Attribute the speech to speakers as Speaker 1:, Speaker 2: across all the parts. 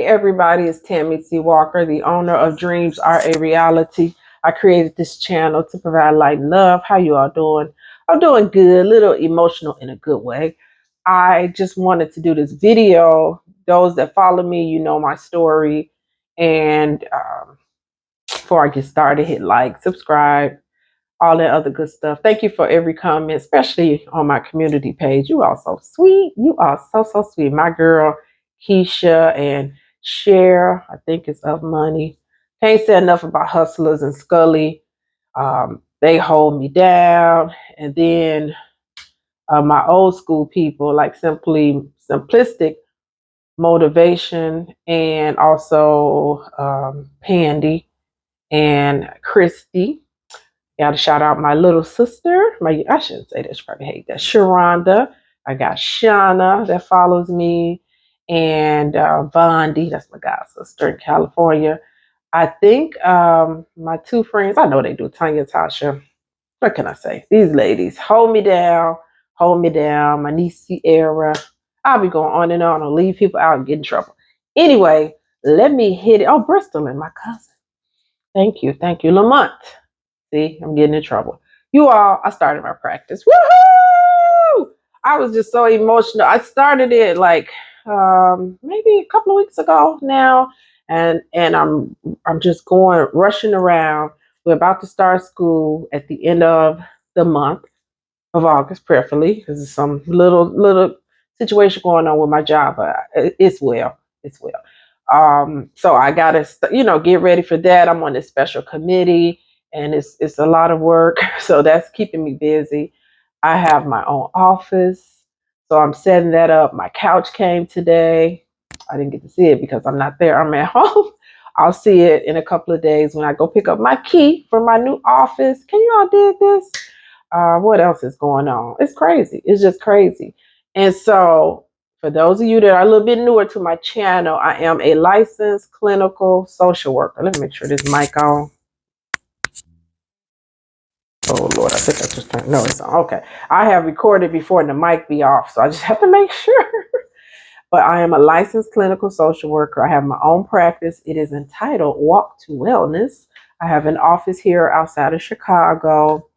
Speaker 1: everybody, it's Tammy C. Walker, the owner of Dreams Are a Reality. I created this channel to provide light and love. How you all doing? I'm doing good, a little emotional in a good way. I just wanted to do this video. Those that follow me, you know my story. And before I get started, hit like, subscribe, all that other good stuff. Thank you for every comment, especially on my community page. You are so sweet. You are so sweet. My girl, Keisha and Cher, I think it's Of Money. Can't say enough about Hustlers and Scully. They hold me down. And then my old school people like Simplistic Motivation, and also Pandy and Christy. Gotta shout out my little sister. I shouldn't say that. She probably hate that. Sharonda. I got Shauna that follows me. And Vondi, that's my god sister in California. I think my two friends, I know they do, Tanya, Tasha. What can I say? These ladies hold me down, hold me down. My niece Sierra. I'll be going on and on. I'll leave people out and get in trouble. Anyway, let me hit it. Oh, Bristol and my cousin. Thank you. Thank you. Lamont. See, I'm getting in trouble. You all, I started my practice. Woohoo! I was just so emotional. I started it like maybe a couple of weeks ago now, and I'm just going rushing around. We're about to start school at the end of the month of August, prayerfully, because there's some little situation going on with my job, but it's well. It's well. So I gotta get ready for that. I'm on this special committee, and it's a lot of work, so that's keeping me busy. I have my own office, so I'm setting that up. My couch came today. I didn't get to see it because I'm not there. I'm at home. I'll see it in a couple of days when I go pick up my key for my new office. Can you all dig this? What else is going on? It's crazy. It's just crazy. And so for those of you that are a little bit newer to my channel, I am a licensed clinical social worker. Let me make sure this mic on. Oh Lord, I think I just turned. No, it's on. Okay. I have recorded before and the mic be off, so I just have to make sure. But I am a licensed clinical social worker. I have my own practice. It is entitled Walk to Wellness. I have an office here outside of Chicago.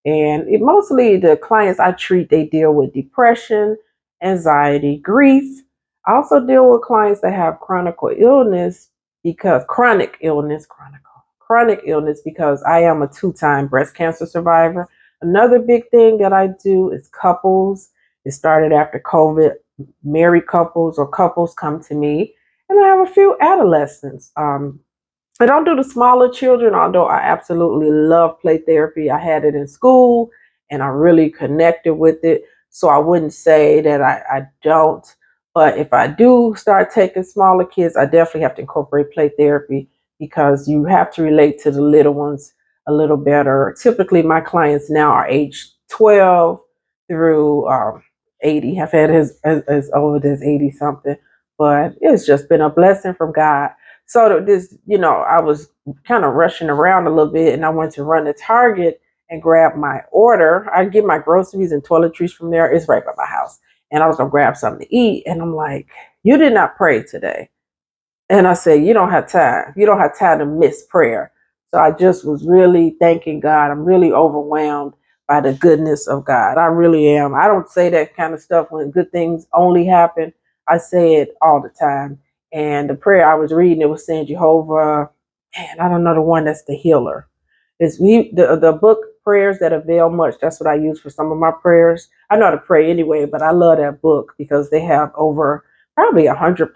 Speaker 1: And mostly the clients I treat, they deal with depression, anxiety, grief. I also deal with clients that have chronic illness because I am a 2-time breast cancer survivor. Another big thing that I do is couples. It started after COVID. Married couples or couples come to me, and I have a few adolescents. I don't do the smaller children, although I absolutely love play therapy. I had it in school and I really connected with it. So I wouldn't say that I don't. But if I do start taking smaller kids, I definitely have to incorporate play therapy because you have to relate to the little ones a little better. Typically, my clients now are age 12 through 80. I've had as old as 80 something. But it's just been a blessing from God. So this, I was kind of rushing around a little bit, and I went to run to Target and grab my order. I get my groceries and toiletries from there. It's right by my house. And I was going to grab something to eat. And I'm like, you did not pray today. And I said, you don't have time. You don't have time to miss prayer. So I just was really thanking God. I'm really overwhelmed by the goodness of God. I really am. I don't say that kind of stuff when good things only happen. I say it all the time. And the prayer I was reading, it was saying Jehovah, and I don't know the one that's the healer. It's the book Prayers That Avail Much. That's what I use for some of my prayers. I know how to pray anyway, but I love that book because they have over probably 100,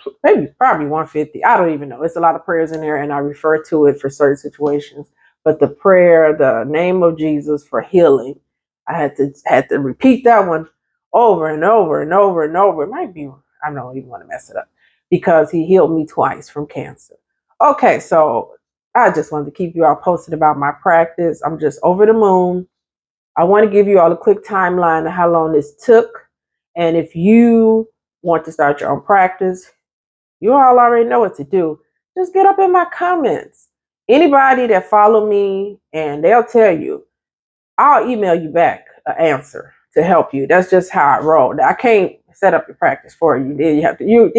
Speaker 1: probably 150. I don't even know. It's a lot of prayers in there, and I refer to it for certain situations. But the prayer, the name of Jesus for healing, I had to repeat that one over and over and over and over. It might be, I don't even want to mess it up, because he healed me twice from cancer. Okay, so I just wanted to keep you all posted about my practice. I'm just over the moon. I want to give you all a quick timeline of how long this took. And if you want to start your own practice, you all already know what to do. Just get up in my comments. Anybody that follow me, and they'll tell you, I'll email you back an answer to help you. That's just how I roll. I can't set up your practice for you. Then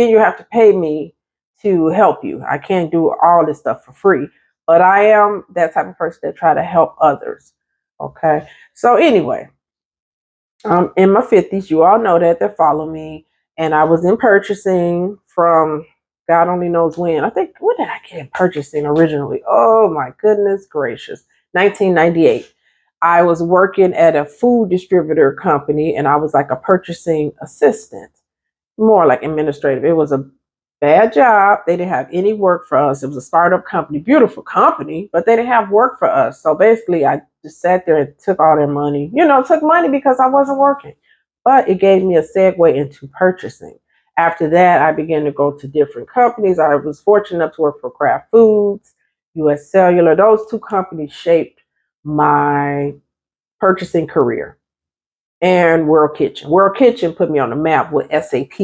Speaker 1: you have to pay me to help you. I can't do all this stuff for free, but I am that type of person that try to help others. Okay. So anyway, I'm in my 50s. You all know that follow me. And I was in purchasing from God only knows when. I think, when did I get in purchasing originally? Oh my goodness gracious. 1998. I was working at a food distributor company and I was like a purchasing assistant, more like administrative. It was a bad job. They didn't have any work for us. It was a startup company, beautiful company, but they didn't have work for us. So basically, I just sat there and took all their money, took money because I wasn't working. But it gave me a segue into purchasing. After that, I began to go to different companies. I was fortunate enough to work for Kraft Foods, US Cellular. Those two companies shaped my purchasing career, and World Kitchen. World Kitchen put me on the map with SAP,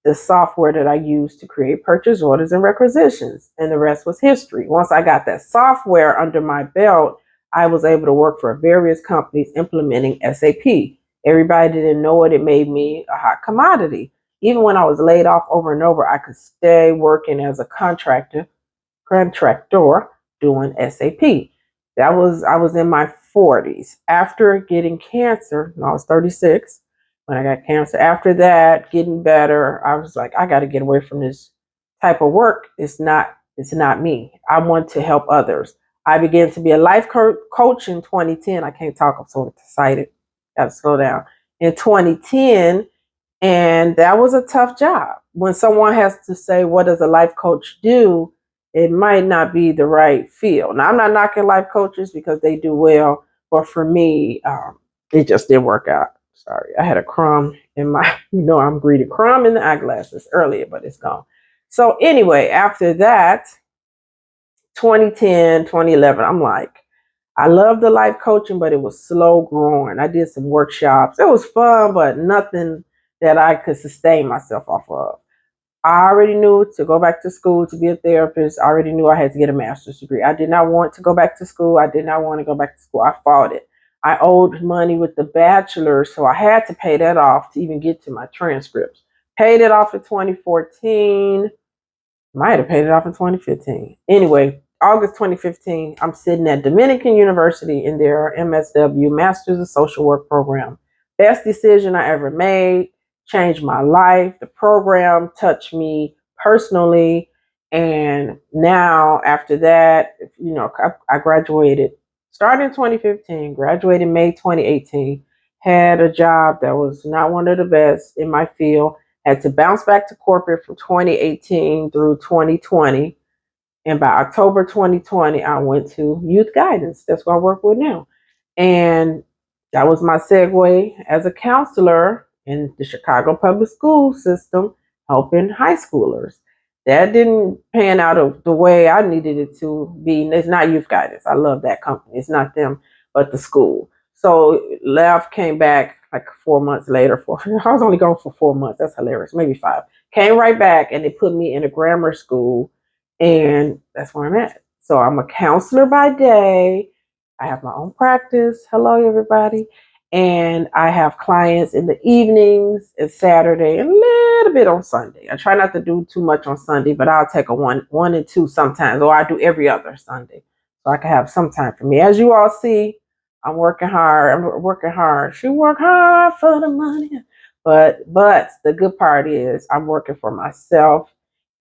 Speaker 1: the software that I used to create purchase orders and requisitions. And the rest was history. Once I got that software under my belt, I was able to work for various companies implementing SAP. Everybody didn't know it. It made me a hot commodity. Even when I was laid off over and over, I could stay working as a contractor doing SAP. I was in my 40s. After getting cancer, I was 36 when I got cancer. After that, getting better, I was like, I got to get away from this type of work. It's not me. I want to help others. I began to be a life coach in 2010. I can't talk, I'm so excited. Got to slow down. In 2010, and that was a tough job. When someone has to say, what does a life coach do? It might not be the right field. Now, I'm not knocking life coaches because they do well, but for me, it just didn't work out. Sorry, I had a crumb in my, I'm greedy, crumb in the eyeglasses earlier, but it's gone. So anyway, after that, 2010, 2011, I'm like, I love the life coaching, but it was slow growing. I did some workshops. It was fun, but nothing that I could sustain myself off of. I already knew to go back to school to be a therapist. I already knew I had to get a master's degree. I did not want to go back to school. I did not want to go back to school. I fought it. I owed money with the bachelor, so I had to pay that off to even get to my transcripts. Paid it off in 2014. Might have paid it off in 2015. Anyway, August 2015, I'm sitting at Dominican University in their MSW, Masters of Social Work program. Best decision I ever made, changed my life. The program touched me personally. And now, after that, I graduated, started in 2015, graduated May 2018, had a job that was not one of the best in my field, had to bounce back to corporate from 2018 through 2020. And by October 2020, I went to youth guidance. That's what I work with now. And that was my segue as a counselor in the Chicago public school system, helping high schoolers. That didn't pan out of the way I needed it to be. It's not youth guidance. I love that company. It's not them, but the school. So left, came back like 4 months later. I was only gone for 4 months. That's hilarious. Maybe 5. Came right back and they put me in a grammar school, and that's where I'm at. So I'm a counselor by day. I have my own practice. Hello, everybody. And I have clients in the evenings and Saturday and a little bit on Sunday. I try not to do too much on Sunday, but I'll take a one and two sometimes, or I do every other Sunday. So I can have some time for me. As you all see, I'm working hard. I'm working hard. She work hard for the money. But the good part is I'm working for myself,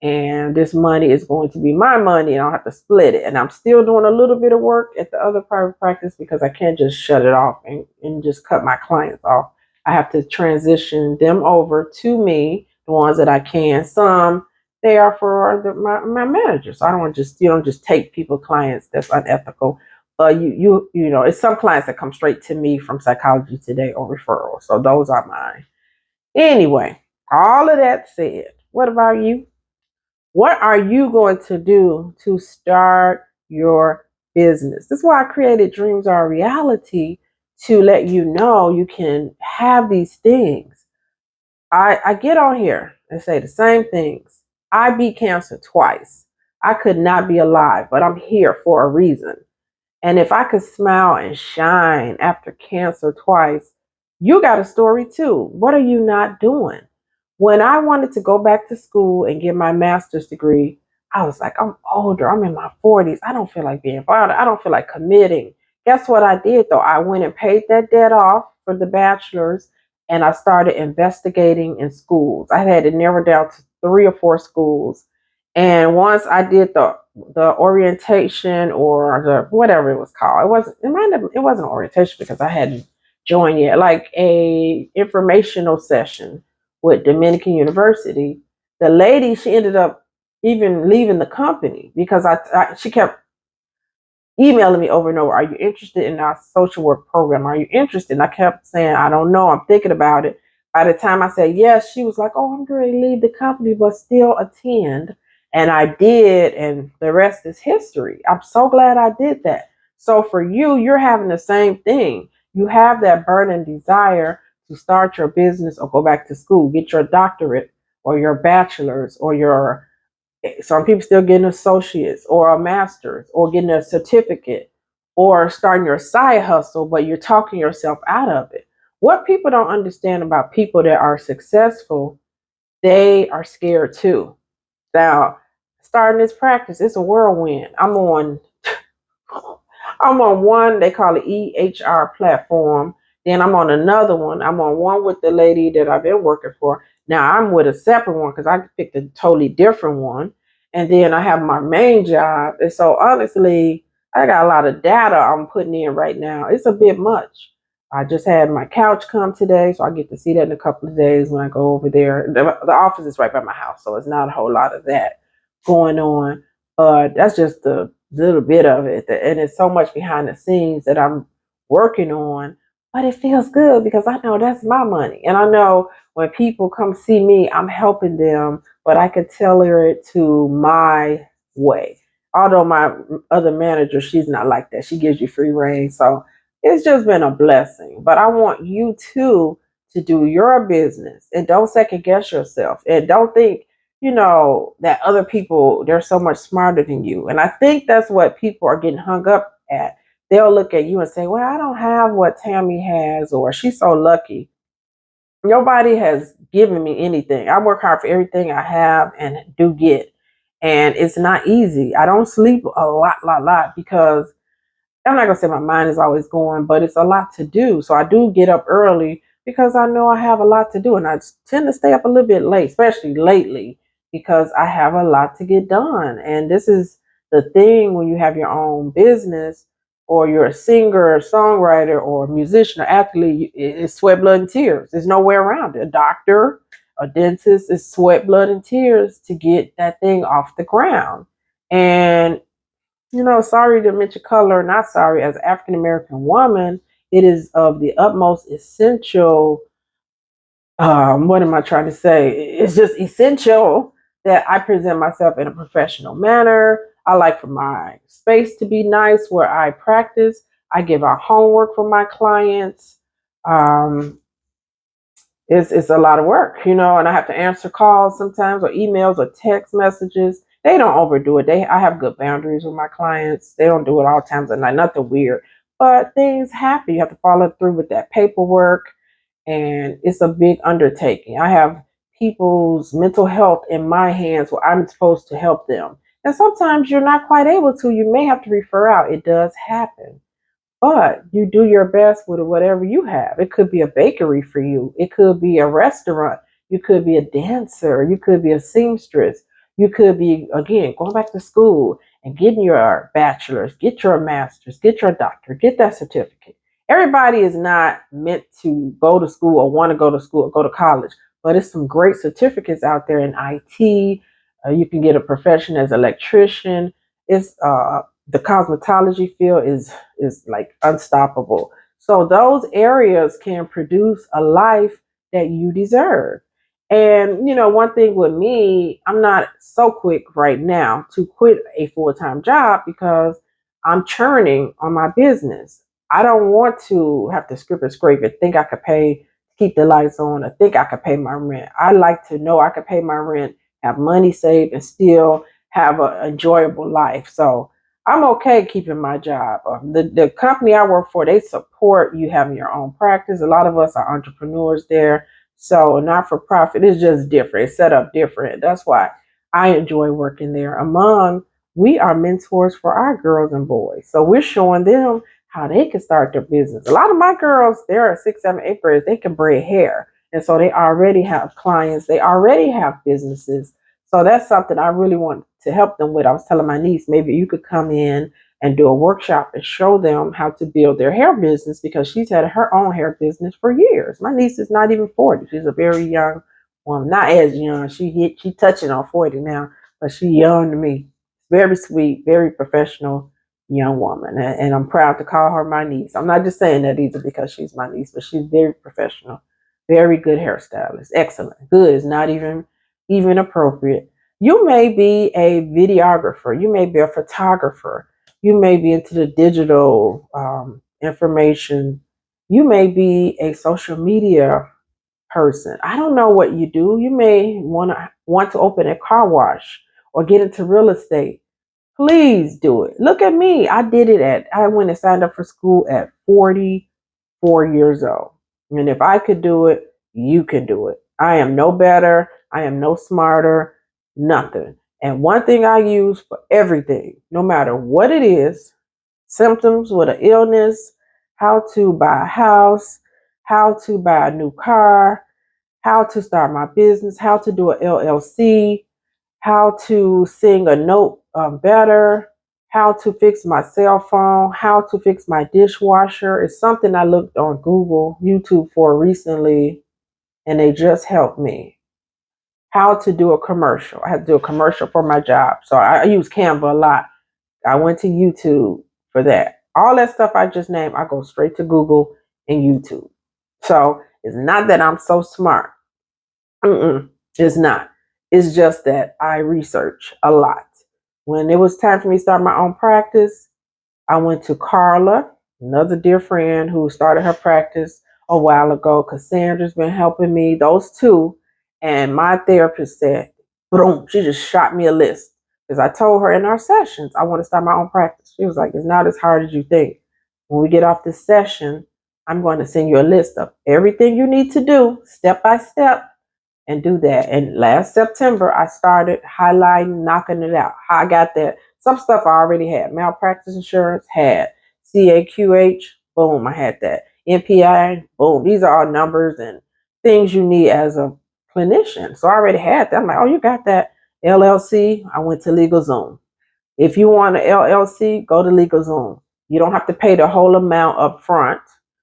Speaker 1: and this money is going to be my money, and I'll have to split it. And I'm still doing a little bit of work at the other private practice because I can't just shut it off and just cut my clients off. I have to transition them over to me, the ones that I can. Some, they are for my managers. I don't want to just, you don't just take people clients. That's unethical. It's some clients that come straight to me from Psychology Today or referrals. So those are mine. Anyway, all of that said, what about you? What are you going to do to start your business? That's why I created Dreams Are Reality, to let you know you can have these things. I get on here and say the same things. I beat cancer twice. I could not be alive, but I'm here for a reason. And if I could smile and shine after cancer twice, you got a story too. What are you not doing? When I wanted to go back to school and get my master's degree, I was like, I'm older. I'm in my 40s. I don't feel like being bothered. I don't feel like committing. Guess what I did though? I went and paid that debt off for the bachelor's and I started investigating in schools. I had it narrowed down to 3 or 4 schools. And once I did the orientation or the whatever it was called, it wasn't orientation because I hadn't joined yet, like a informational session with Dominican University. The lady, she ended up even leaving the company because she kept emailing me over and over, are you interested in our social work program? Are you interested? And I kept saying, I don't know. I'm thinking about it. By the time I said yes, she was like, oh, I'm going to leave the company, but still attend. And I did. And the rest is history. I'm so glad I did that. So for you, you're having the same thing. You have that burning desire to start your business or go back to school, get your doctorate or your bachelor's or your some people still getting associates or a master's or getting a certificate or starting your side hustle, but you're talking yourself out of it. What people don't understand about people that are successful, they are scared too. Now, starting this practice, it's a whirlwind. I'm on one, they call it EHR platform. Then I'm on another one. I'm on one with the lady that I've been working for. Now I'm with a separate one because I picked a totally different one. And then I have my main job. And so honestly, I got a lot of data I'm putting in right now. It's a bit much. I just had my couch come today, so I get to see that in a couple of days when I go over there. The office is right by my house, so it's not a whole lot of that going on. That's just the little bit of it, and it's so much behind the scenes that I'm working on, but it feels good because I know that's my money, and I know when people come see me, I'm helping them, but I can tailor it to my way. Although my other manager, she's not like that. She gives you free reign, so it's just been a blessing. But I want you too to do your business and don't second guess yourself and don't think that other people, they're so much smarter than you. And I think that's what people are getting hung up at. They'll look at you and say, well, I don't have what Tammy has, or she's so lucky. Nobody has given me anything. I work hard for everything I have and do get. And it's not easy. I don't sleep a lot because I'm not gonna say my mind is always going, but it's a lot to do. So I do get up early because I know I have a lot to do, and I tend to stay up a little bit late, especially lately, because I have a lot to get done. And this is the thing when you have your own business, or you're a singer, or songwriter, or musician, or athlete. It's sweat, blood, and tears. There's no way around it. A doctor, a dentist, is sweat, blood, and tears to get that thing off the ground. And sorry to mention color, not sorry, as an African American woman, it is of the utmost essential. What am I trying to say? It's just essential that I present myself in a professional manner. I like for my space to be nice where I practice. I give out homework for my clients. Um, it's a lot of work, and I have to answer calls sometimes or emails or text messages. They don't overdo it. I have good boundaries with my clients. They don't do it all times of night, nothing weird. But things happen. You have to follow through with that paperwork, and it's a big undertaking. I have people's mental health in my hands where I'm supposed to help them. And sometimes you're not quite able to. You may have to refer out. It does happen. But you do your best with whatever you have. It could be a bakery for you. It could be a restaurant. You could be a dancer. You could be a seamstress. You could be, again, going back to school and getting your bachelor's, get your master's, get your doctorate, get that certificate. Everybody is not meant to go to school or want to go to school or go to college, but it's some great certificates out there in IT. You can get a profession as an electrician. It's the cosmetology field is like unstoppable. So those areas can produce a life that you deserve. And one thing with me, I'm not so quick right now to quit a full-time job because I'm churning on my business. I don't want to have to scrape and scrape and think I could pay keep the lights on or think I could pay my rent. I like to know I could pay my rent, have money saved, and still have an enjoyable life. So I'm okay keeping my job. The company I work for, they support you having your own practice. A lot of us are entrepreneurs there. So not for profit, it's just different. It's set up different. That's why I enjoy working there. We are mentors for our girls and boys. So we're showing them how they can start their business. A lot of my girls, they're 6th, 7th, 8th grade, they can braid hair. And so they already have clients, they already have businesses. So that's something I really want to help them with. I was telling my niece, maybe you could come in and do a workshop and show them how to build their hair business, because she's had her own hair business for years. My niece is not even 40. She's a very young woman, not as young. She touching on 40 now, but she's young to me. Very sweet, very professional young woman. And I'm proud to call her my niece. I'm not just saying that either because she's my niece, but she's very professional, very good hairstylist. Excellent. Good is not even appropriate. You may be a videographer. You may be a photographer. You may be into the digital information. You may be a social media person. I don't know what you do. You may want to open a car wash or get into real estate. Please do it. Look at me. I went and signed up for school at 44 years old. And if I could do it, you can do it. I am no better. I am no smarter, nothing. And one thing I use for everything, no matter what it is, symptoms with an illness, how to buy a house, how to buy a new car, how to start my business, how to do an LLC, how to sing a note better, how to fix my cell phone, how to fix my dishwasher. It's something I looked on Google, YouTube for recently, and they just helped me. How to do a commercial. I had to do a commercial for my job. So I use Canva a lot. I went to YouTube for that. All that stuff I just named, I go straight to Google and YouTube. So it's not that I'm so smart. It's not. It's just that I research a lot. When it was time for me to start my own practice, I went to Carla, another dear friend who started her practice a while ago. Cassandra's been helping me, those two. And my therapist said, boom, she just shot me a list. Because I told her in our sessions, I want to start my own practice. She was like, it's not as hard as you think. When we get off this session, I'm going to send you a list of everything you need to do step by step and do that. And last September, I started highlighting, knocking it out. How I got that. Some stuff I already had. Malpractice insurance, had. CAQH, boom, I had that. NPI, boom. These are all numbers and things you need as a clinician. So I already had that. I'm like, oh, you got that. LLC, I went to LegalZoom. If you want an LLC, go to LegalZoom. You don't have to pay the whole amount up front.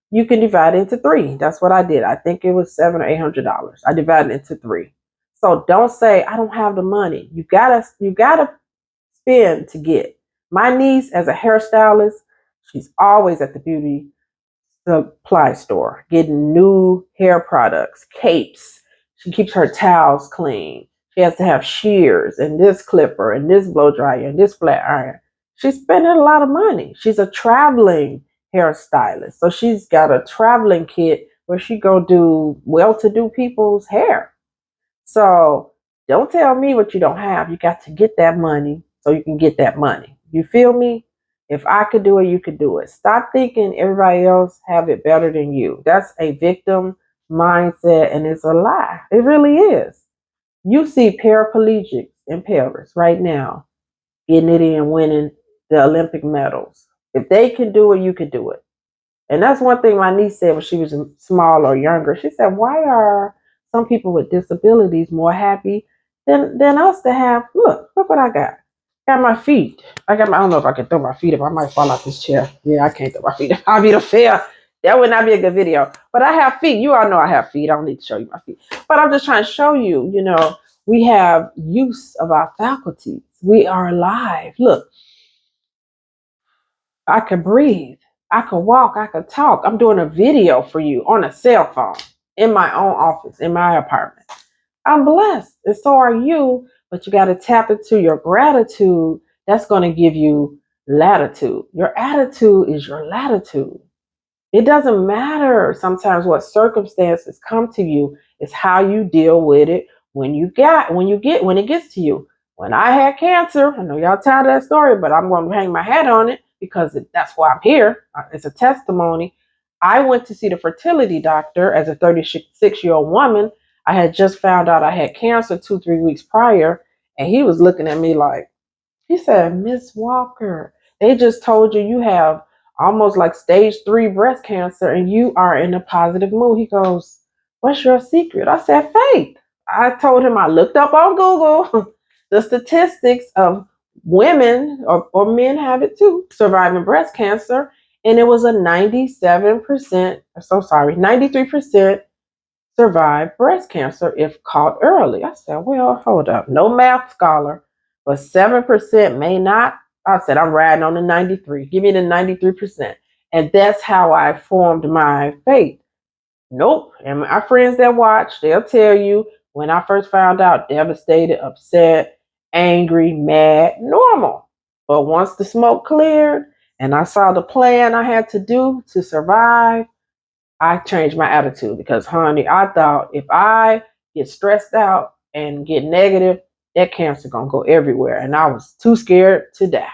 Speaker 1: You can divide it into three. That's what I did. I think it was $700 or $800. I divided it into three. So don't say I don't have the money. You gotta spend to get. My niece, as a hairstylist, she's always at the beauty supply store getting new hair products, capes. She keeps her towels clean. She has to have shears and this clipper and this blow dryer and this flat iron. She's spending a lot of money. She's a traveling hairstylist. So she's got a traveling kit where she go do well-to-do people's hair. So don't tell me what you don't have. You got to get that money so you can get that money. You feel me? If I could do it, you could do it. Stop thinking everybody else have it better than you. That's a victim mindset, and it's a lie. It really is. You see paraplegics in Paris right now getting it in, winning the Olympic medals. If they can do it, you can do it. And that's one thing my niece said when she was small or younger. She said, why are some people with disabilities more happy than us to have? Look what I got. Got my feet. I don't know if I can throw my feet up. I might fall off this chair. Yeah, I can't throw my feet up. I'll be the fair. That would not be a good video. But I have feet. You all know I have feet. I don't need to show you my feet. But I'm just trying to show you, we have use of our faculties. We are alive. Look, I can breathe. I can walk. I can talk. I'm doing a video for you on a cell phone in my own office, in my apartment. I'm blessed. And so are you. But you got to tap into your gratitude. That's going to give you latitude. Your attitude is your latitude. It doesn't matter sometimes what circumstances come to you. It's how you deal with it when it gets to you. When I had cancer, I know y'all tired of that story, but I'm going to hang my hat on it because that's why I'm here. It's a testimony. I went to see the fertility doctor as a 36-year-old woman. I had just found out I had cancer 2, 3 weeks prior, and he was looking at me like, he said, Miss Walker, they just told you you have almost like stage 3 breast cancer and you are in a positive mood. He goes, what's your secret? I said, faith. I told him I looked up on Google the statistics of women, or men have it too, surviving breast cancer. And it was a 97%, so sorry, 93% survive breast cancer if caught early. I said, well, hold up. No math scholar, but 7% may not. I said, I'm riding on the 93. Give me the 93%. And that's how I formed my faith. Nope. And my friends that watch, they'll tell you when I first found out, devastated, upset, angry, mad, normal. But once the smoke cleared and I saw the plan I had to do to survive, I changed my attitude because, honey, I thought if I get stressed out and get negative, that cancer gonna go everywhere, and I was too scared to die.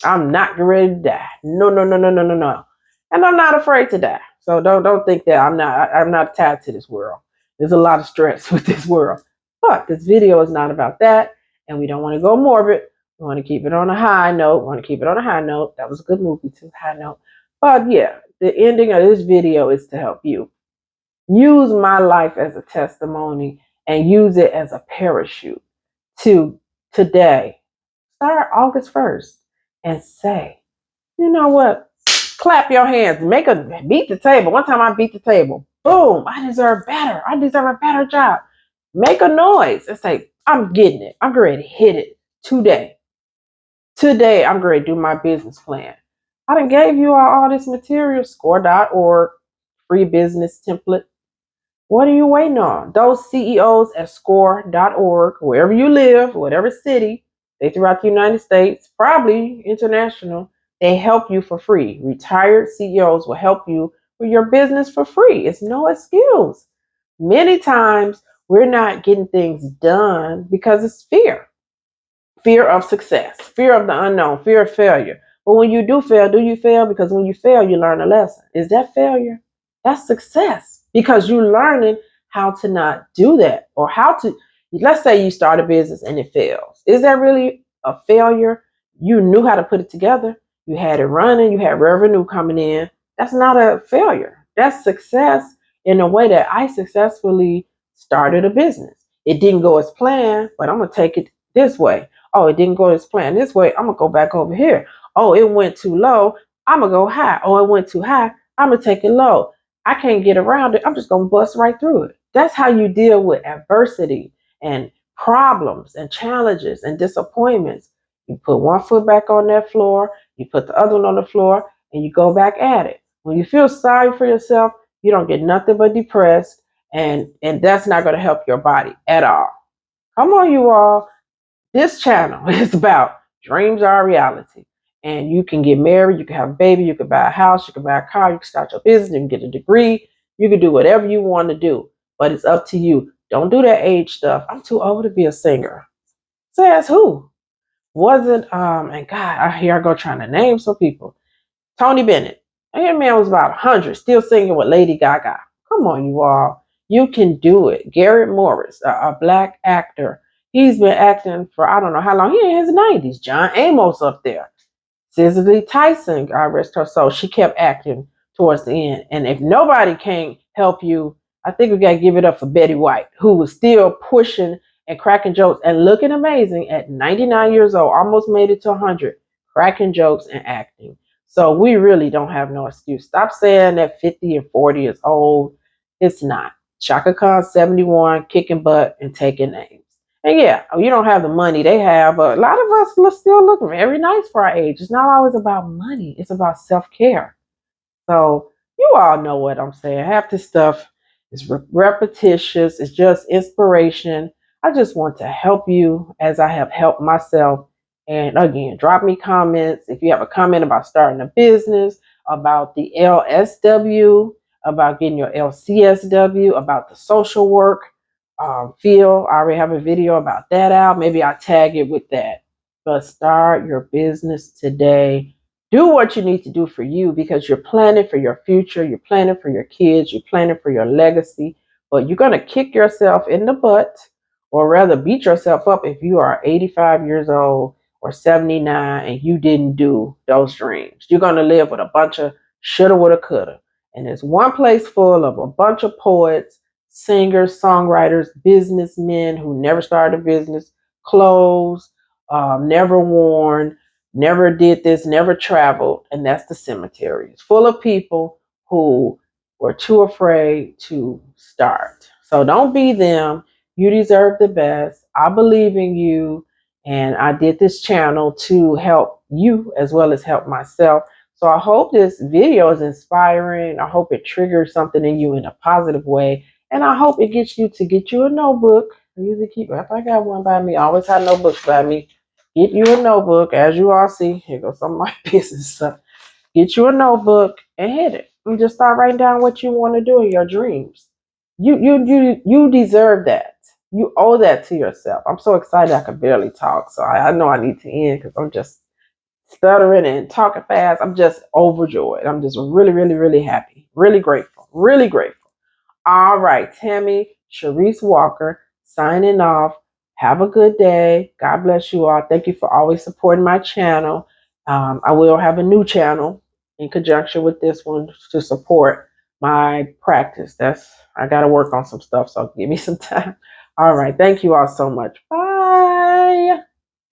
Speaker 1: I'm not ready to die. No, no, no, no, no, no, no. And I'm not afraid to die. So don't think that I'm not tied to this world. There's a lot of stress with this world. But this video is not about that, and we don't want to go morbid. We want to keep it on a high note. We want to keep it on a high note. That was a good movie too, high note. But yeah, the ending of this video is to help you. Use my life as a testimony and use it as a parachute to today. Start August 1st and say, you know what? Clap your hands. Beat the table. One time I beat the table. Boom. I deserve better. I deserve a better job. Make a noise and say, I'm getting it. I'm ready to hit it today. Today, I'm going to do my business plan. I done gave you all this material, score.org, free business template. What are you waiting on? Those CEOs at score.org, wherever you live, whatever city, they throughout the United States, probably international, they help you for free. Retired CEOs will help you with your business for free. It's no excuse. Many times we're not getting things done because it's fear. Fear of success, fear of the unknown, fear of failure. But when you do fail, do you fail? Because when you fail, you learn a lesson. Is that failure? That's success because you're learning how to not do that, or how to, let's say you start a business and it fails. Is that really a failure? You knew how to put it together. You had it running. You had revenue coming in. That's not a failure. That's success in a way that I successfully started a business. It didn't go as planned, but I'm going to take it this way. Oh, it didn't go as planned this way. I'm going to go back over here. Oh, it went too low. I'm going to go high. Oh, it went too high. I'm going to take it low. I can't get around it. I'm just going to bust right through it. That's how you deal with adversity and problems and challenges and disappointments. You put one foot back on that floor, you put the other one on the floor, and you go back at it. When you feel sorry for yourself, you don't get nothing but depressed, and that's not going to help your body at all. Come on, you all. This channel is about dreams are reality. And you can get married, you can have a baby, you can buy a house, you can buy a car, you can start your business, you can get a degree, you can do whatever you want to do. But it's up to you. Don't do that age stuff. I'm too old to be a singer. Says who? Wasn't and God, I go trying to name some people. Tony Bennett. That man was about 100, still singing with Lady Gaga. Come on, you all. You can do it. Garrett Morris, a black actor. He's been acting for I don't know how long. He in his 90s. John Amos up there. Cicely Tyson, God rest her soul, she kept acting towards the end. And if nobody can help you, I think we got to give it up for Betty White, who was still pushing and cracking jokes and looking amazing at 99 years old, almost made it to 100, cracking jokes and acting. So we really don't have no excuse. Stop saying that 50 and 40 is old. It's not. Shaka Khan, 71, kicking butt and taking names. And yeah, you don't have the money they have, but a lot of us still look very nice for our age. It's not always about money. It's about self-care. So you all know what I'm saying. Half this stuff is repetitious. It's just inspiration. I just want to help you as I have helped myself. And again, drop me comments. If you have a comment about starting a business, about the LSW, about getting your LCSW, about the social work field. I already have a video about that out. Maybe I'll tag it with that. But start your business today. do what you need to do for you, because you're planning for your future, you're planning for your kids, you're planning for your legacy. But you're going to kick yourself in the butt, or rather beat yourself up, if you are 85 years old or 79 and you didn't do those dreams. You're going to live with a bunch of shoulda, woulda, coulda. And there's one place full of a bunch of poets, singers, songwriters, businessmen who never started a business, clothes, never worn, never did this, never traveled, and that's the cemetery. It's full of people who were too afraid to start. So don't be them. You deserve the best. I believe in you, and I did this channel to help you as well as help myself. So I hope this video is inspiring. I hope it triggers something in you in a positive way, and I hope it gets you to get you a notebook. I usually keep, if I got one by me, I always have notebooks by me. Get you a notebook, as you all see. Here goes some of my business stuff. Get you a notebook and hit it. And just start writing down what you want to do in your dreams. You deserve that. You owe that to yourself. I'm so excited I can barely talk. So I know I need to end because I'm just stuttering and talking fast. I'm just overjoyed. I'm just really, really, really happy. Really grateful. Really grateful. All right, Tammy Sharice Walker signing off. Have a good day. God bless you all. Thank you for always supporting my channel. I will have a new channel in conjunction with this one to support my practice. I got to work on some stuff, so give me some time. All right. Thank you all so much. Bye.